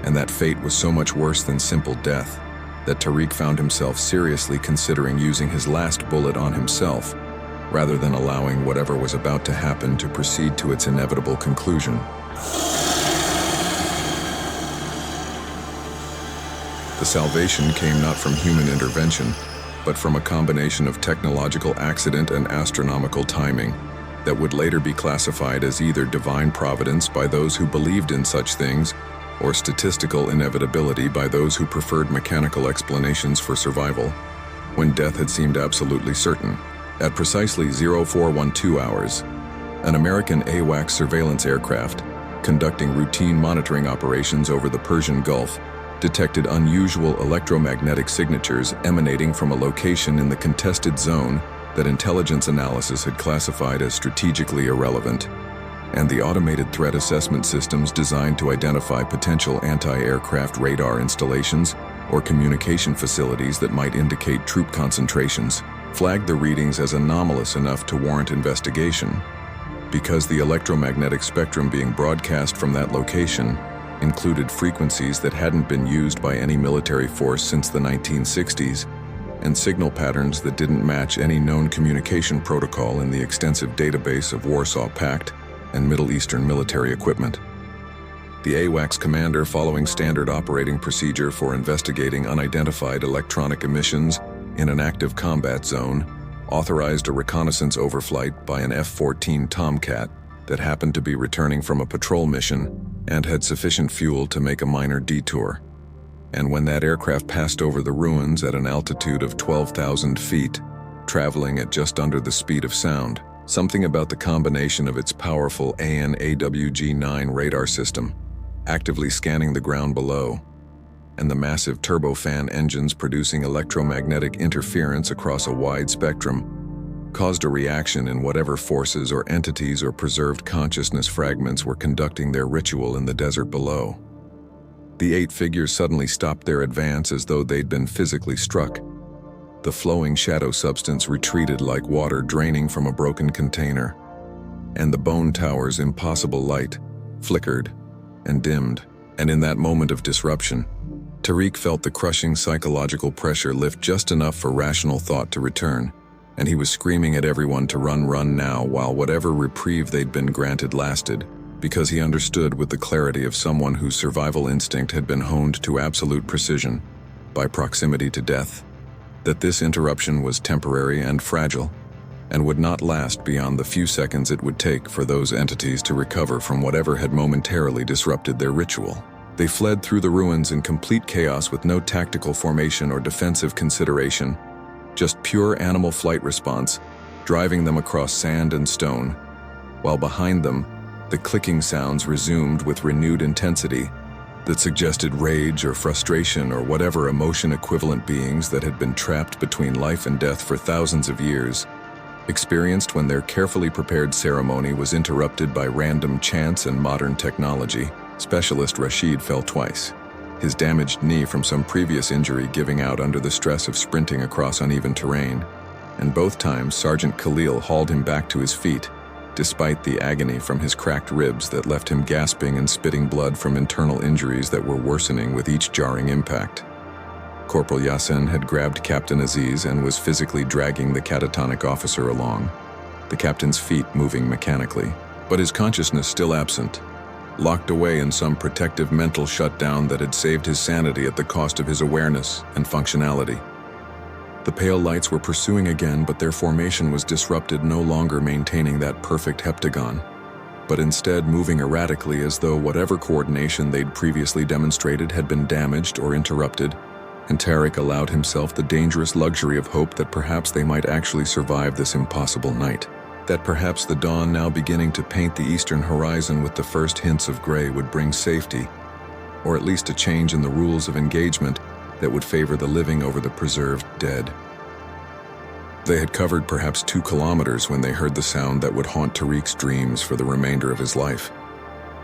And that fate was so much worse than simple death that Tariq found himself seriously considering using his last bullet on himself, rather than allowing whatever was about to happen to proceed to its inevitable conclusion. The salvation came not from human intervention, but from a combination of technological accident and astronomical timing that would later be classified as either divine providence by those who believed in such things, or statistical inevitability by those who preferred mechanical explanations for survival, when death had seemed absolutely certain. At precisely 0412 hours, an American AWACS surveillance aircraft, conducting routine monitoring operations over the Persian Gulf, detected unusual electromagnetic signatures emanating from a location in the contested zone that intelligence analysis had classified as strategically irrelevant, and the automated threat assessment systems designed to identify potential anti-aircraft radar installations or communication facilities that might indicate troop concentrations flagged the readings as anomalous enough to warrant investigation, because the electromagnetic spectrum being broadcast from that location included frequencies that hadn't been used by any military force since the 1960s, and signal patterns that didn't match any known communication protocol in the extensive database of Warsaw Pact and Middle Eastern military equipment. The AWACS commander, following standard operating procedure for investigating unidentified electronic emissions in an active combat zone, authorized a reconnaissance overflight by an F-14 Tomcat that happened to be returning from a patrol mission and had sufficient fuel to make a minor detour. And when that aircraft passed over the ruins at an altitude of 12,000 feet, traveling at just under the speed of sound, something about the combination of its powerful AN/AWG-9 radar system, actively scanning the ground below, and the massive turbofan engines producing electromagnetic interference across a wide spectrum, caused a reaction in whatever forces or entities or preserved consciousness fragments were conducting their ritual in the desert below. The 8 figures suddenly stopped their advance as though they'd been physically struck. The flowing shadow substance retreated like water draining from a broken container, and the bone tower's impossible light flickered and dimmed. And in that moment of disruption, Tariq felt the crushing psychological pressure lift just enough for rational thought to return, and he was screaming at everyone to run now while whatever reprieve they'd been granted lasted, because he understood with the clarity of someone whose survival instinct had been honed to absolute precision by proximity to death, that this interruption was temporary and fragile, and would not last beyond the few seconds it would take for those entities to recover from whatever had momentarily disrupted their ritual. They fled through the ruins in complete chaos with no tactical formation or defensive consideration, just pure animal flight response, driving them across sand and stone, while behind them, the clicking sounds resumed with renewed intensity that suggested rage or frustration or whatever emotion-equivalent beings that had been trapped between life and death for thousands of years experienced when their carefully prepared ceremony was interrupted by random chance and modern technology. Specialist Rashid fell twice, his damaged knee from some previous injury giving out under the stress of sprinting across uneven terrain, and both times Sergeant Khalil hauled him back to his feet, despite the agony from his cracked ribs that left him gasping and spitting blood from internal injuries that were worsening with each jarring impact. Corporal Yasin had grabbed Captain Aziz and was physically dragging the catatonic officer along, the captain's feet moving mechanically, but his consciousness still absent, locked away in some protective mental shutdown that had saved his sanity at the cost of his awareness and functionality. The pale lights were pursuing again, but their formation was disrupted, no longer maintaining that perfect heptagon, but instead moving erratically as though whatever coordination they'd previously demonstrated had been damaged or interrupted, and Tariq allowed himself the dangerous luxury of hope that perhaps they might actually survive this impossible night, that perhaps the dawn now beginning to paint the eastern horizon with the first hints of gray would bring safety, or at least a change in the rules of engagement that would favor the living over the preserved dead. They had covered perhaps 2 kilometers when they heard the sound that would haunt Tariq's dreams for the remainder of his life.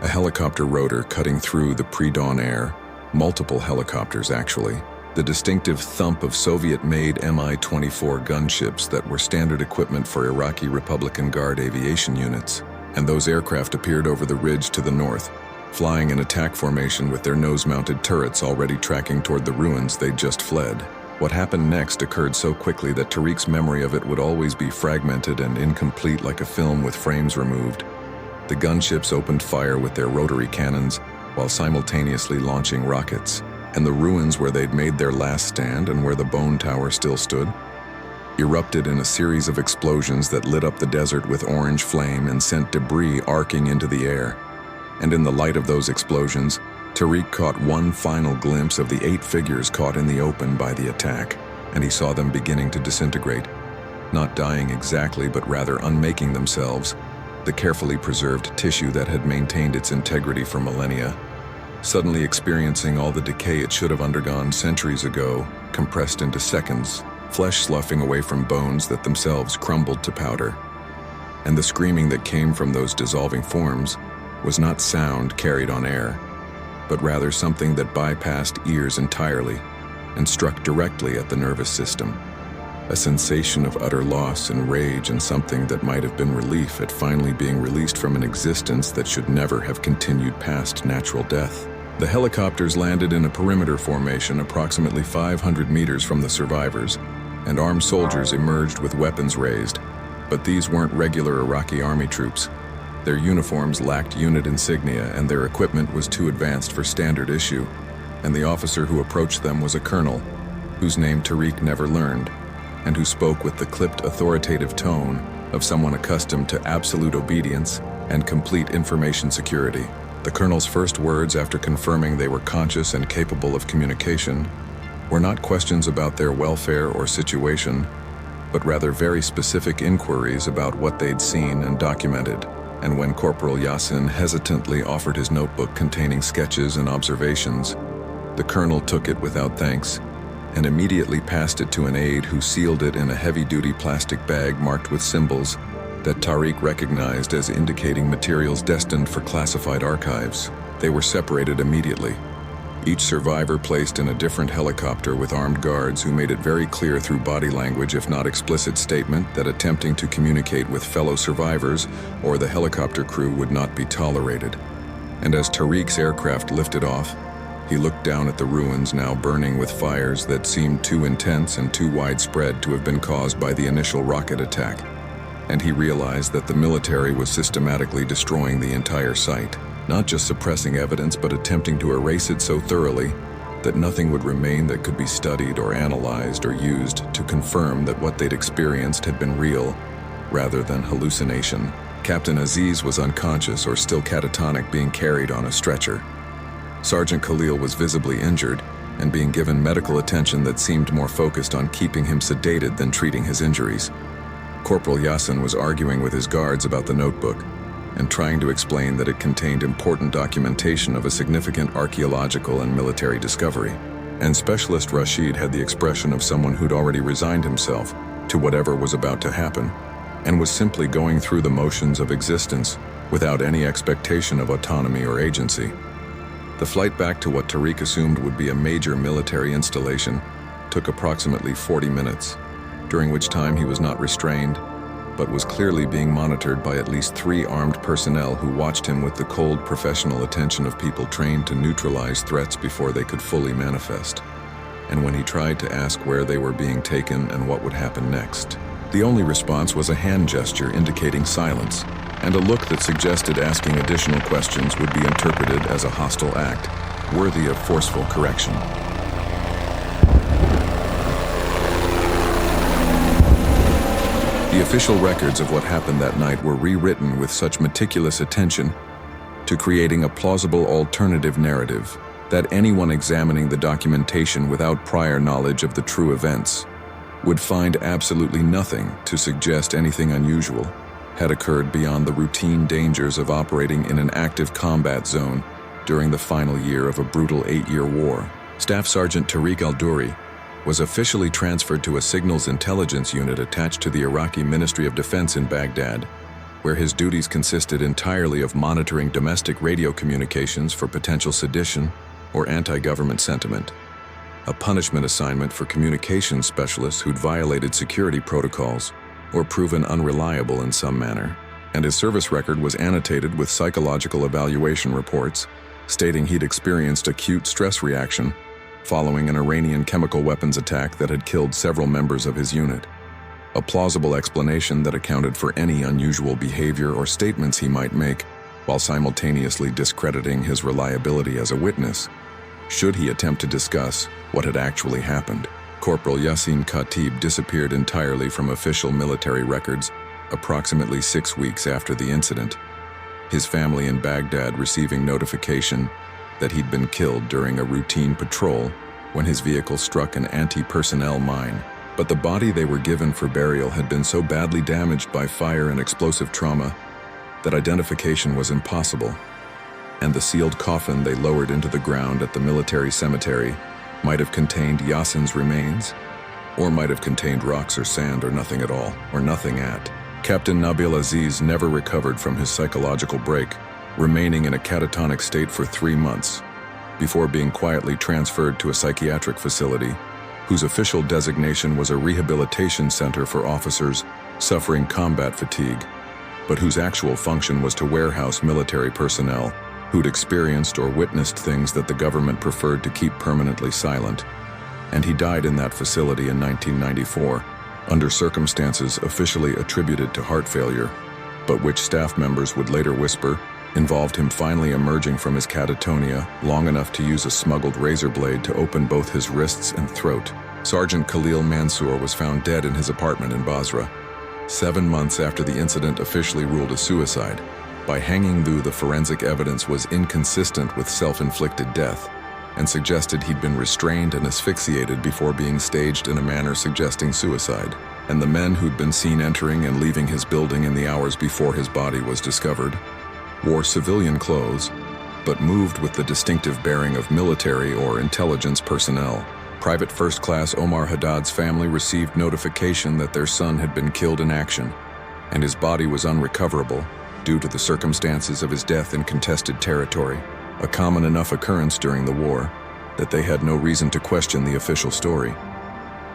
A helicopter rotor cutting through the pre-dawn air, multiple helicopters actually, the distinctive thump of Soviet-made Mi-24 gunships that were standard equipment for Iraqi Republican Guard aviation units, and those aircraft appeared over the ridge to the north, flying in attack formation with their nose-mounted turrets already tracking toward the ruins they'd just fled. What happened next occurred so quickly that Tariq's memory of it would always be fragmented and incomplete, like a film with frames removed. The gunships opened fire with their rotary cannons while simultaneously launching rockets, and the ruins where they'd made their last stand and where the bone tower still stood erupted in a series of explosions that lit up the desert with orange flame and sent debris arcing into the air. And in the light of those explosions, Tariq caught one final glimpse of the 8 figures caught in the open by the attack, and he saw them beginning to disintegrate, not dying exactly but rather unmaking themselves, the carefully preserved tissue that had maintained its integrity for millennia, suddenly experiencing all the decay it should have undergone centuries ago, compressed into seconds, flesh sloughing away from bones that themselves crumbled to powder. And the screaming that came from those dissolving forms was not sound carried on air, but rather something that bypassed ears entirely and struck directly at the nervous system. A sensation of utter loss and rage, and something that might have been relief at finally being released from an existence that should never have continued past natural death. The helicopters landed in a perimeter formation approximately 500 meters from the survivors, and armed soldiers emerged with weapons raised. But these weren't regular Iraqi army troops. Their uniforms lacked unit insignia, and their equipment was too advanced for standard issue, and the officer who approached them was a colonel, whose name Tariq never learned, and who spoke with the clipped, authoritative tone of someone accustomed to absolute obedience and complete information security. The colonel's first words after confirming they were conscious and capable of communication were not questions about their welfare or situation, but rather very specific inquiries about what they'd seen and documented. And when Corporal Yassin hesitantly offered his notebook containing sketches and observations, the colonel took it without thanks and immediately passed it to an aide who sealed it in a heavy-duty plastic bag marked with symbols that Tariq recognized as indicating materials destined for classified archives. They were separated immediately, each survivor placed in a different helicopter with armed guards who made it very clear through body language, if not explicit statement, that attempting to communicate with fellow survivors or the helicopter crew would not be tolerated. And as Tariq's aircraft lifted off, he looked down at the ruins now burning with fires that seemed too intense and too widespread to have been caused by the initial rocket attack. And he realized that the military was systematically destroying the entire site, not just suppressing evidence but attempting to erase it so thoroughly that nothing would remain that could be studied or analyzed or used to confirm that what they'd experienced had been real rather than hallucination. Captain Aziz was unconscious or still catatonic, being carried on a stretcher. Sergeant Khalil was visibly injured and being given medical attention that seemed more focused on keeping him sedated than treating his injuries. Corporal Yassin was arguing with his guards about the notebook and trying to explain that it contained important documentation of a significant archaeological and military discovery. And Specialist Rashid had the expression of someone who'd already resigned himself to whatever was about to happen and was simply going through the motions of existence without any expectation of autonomy or agency. The flight back to what Tariq assumed would be a major military installation took approximately 40 minutes, during which time he was not restrained, but was clearly being monitored by at least 3 armed personnel who watched him with the cold professional attention of people trained to neutralize threats before they could fully manifest. And when he tried to ask where they were being taken and what would happen next, the only response was a hand gesture indicating silence, and a look that suggested asking additional questions would be interpreted as a hostile act, worthy of forceful correction. The official records of what happened that night were rewritten with such meticulous attention to creating a plausible alternative narrative that anyone examining the documentation without prior knowledge of the true events would find absolutely nothing to suggest anything unusual had occurred beyond the routine dangers of operating in an active combat zone during the final year of a brutal 8-year war. Staff Sergeant Tariq al-Duri was officially transferred to a signals intelligence unit attached to the Iraqi Ministry of Defense in Baghdad, where his duties consisted entirely of monitoring domestic radio communications for potential sedition or anti-government sentiment, a punishment assignment for communications specialists who'd violated security protocols or proven unreliable in some manner. and his service record was annotated with psychological evaluation reports, stating he'd experienced acute stress reaction following an Iranian chemical weapons attack that had killed several members of his unit. A plausible explanation that accounted for any unusual behavior or statements he might make, while simultaneously discrediting his reliability as a witness, should he attempt to discuss what had actually happened. Corporal Yassin Khatib disappeared entirely from official military records approximately 6 weeks after the incident, his family in Baghdad receiving notification that he'd been killed during a routine patrol when his vehicle struck an anti-personnel mine. But the body they were given for burial had been so badly damaged by fire and explosive trauma that identification was impossible, and the sealed coffin they lowered into the ground at the military cemetery might have contained Yassin's remains, or might have contained rocks or sand or nothing at all, or nothing at. Captain Nabil Aziz never recovered from his psychological break, remaining in a catatonic state for 3 months, before being quietly transferred to a psychiatric facility whose official designation was a rehabilitation center for officers suffering combat fatigue, but whose actual function was to warehouse military personnel who'd experienced or witnessed things that the government preferred to keep permanently silent. And he died in that facility in 1994, under circumstances officially attributed to heart failure, but which staff members would later whisper involved him finally emerging from his catatonia long enough to use a smuggled razor blade to open both his wrists and throat. Sergeant Khalil Mansour was found dead in his apartment in Basra, 7 months after the incident officially ruled a suicide, by hanging, though the forensic evidence was inconsistent with self-inflicted death and suggested he'd been restrained and asphyxiated before being staged in a manner suggesting suicide. And the men who'd been seen entering and leaving his building in the hours before his body was discovered wore civilian clothes, but moved with the distinctive bearing of military or intelligence personnel. Private First Class Omar Haddad's family received notification that their son had been killed in action, and his body was unrecoverable due to the circumstances of his death in contested territory, a common enough occurrence during the war that they had no reason to question the official story.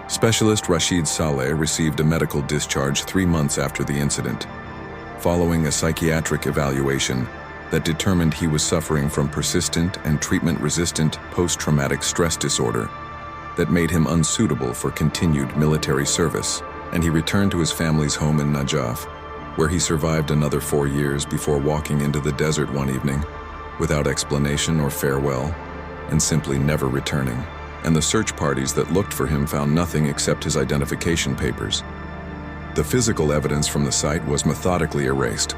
Specialist Rashid Saleh received a medical discharge 3 months after the incident, following a psychiatric evaluation that determined he was suffering from persistent and treatment-resistant post-traumatic stress disorder that made him unsuitable for continued military service, and he returned to his family's home in Najaf, where he survived another 4 years before walking into the desert one evening, without explanation or farewell, and simply never returning. And the search parties that looked for him found nothing except his identification papers. The physical evidence from the site was methodically erased.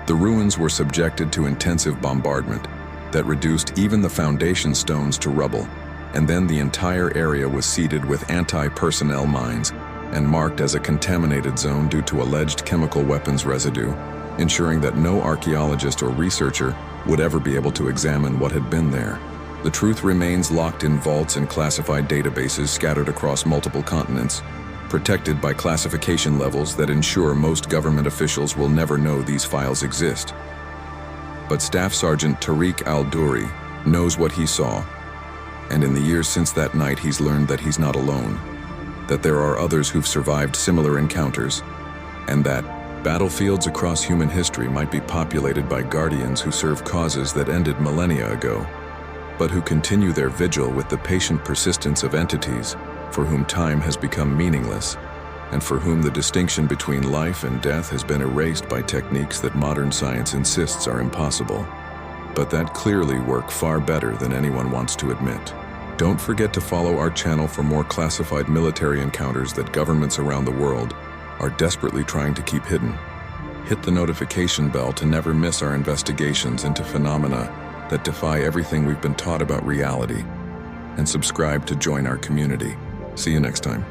The ruins were subjected to intensive bombardment that reduced even the foundation stones to rubble, and then the entire area was seeded with anti-personnel mines and marked as a contaminated zone due to alleged chemical weapons residue, ensuring that no archaeologist or researcher would ever be able to examine what had been there. The truth remains locked in vaults and classified databases scattered across multiple continents, protected by classification levels that ensure most government officials will never know these files exist. But Staff Sergeant Tariq al-Duri knows what he saw, and in the years since that night he's learned that he's not alone, that there are others who've survived similar encounters, and that battlefields across human history might be populated by guardians who serve causes that ended millennia ago, but who continue their vigil with the patient persistence of entities for whom time has become meaningless, and for whom the distinction between life and death has been erased by techniques that modern science insists are impossible, but that clearly work far better than anyone wants to admit. Don't forget to follow our channel for more classified military encounters that governments around the world are desperately trying to keep hidden. Hit the notification bell to never miss our investigations into phenomena that defy everything we've been taught about reality, and subscribe to join our community. See you next time.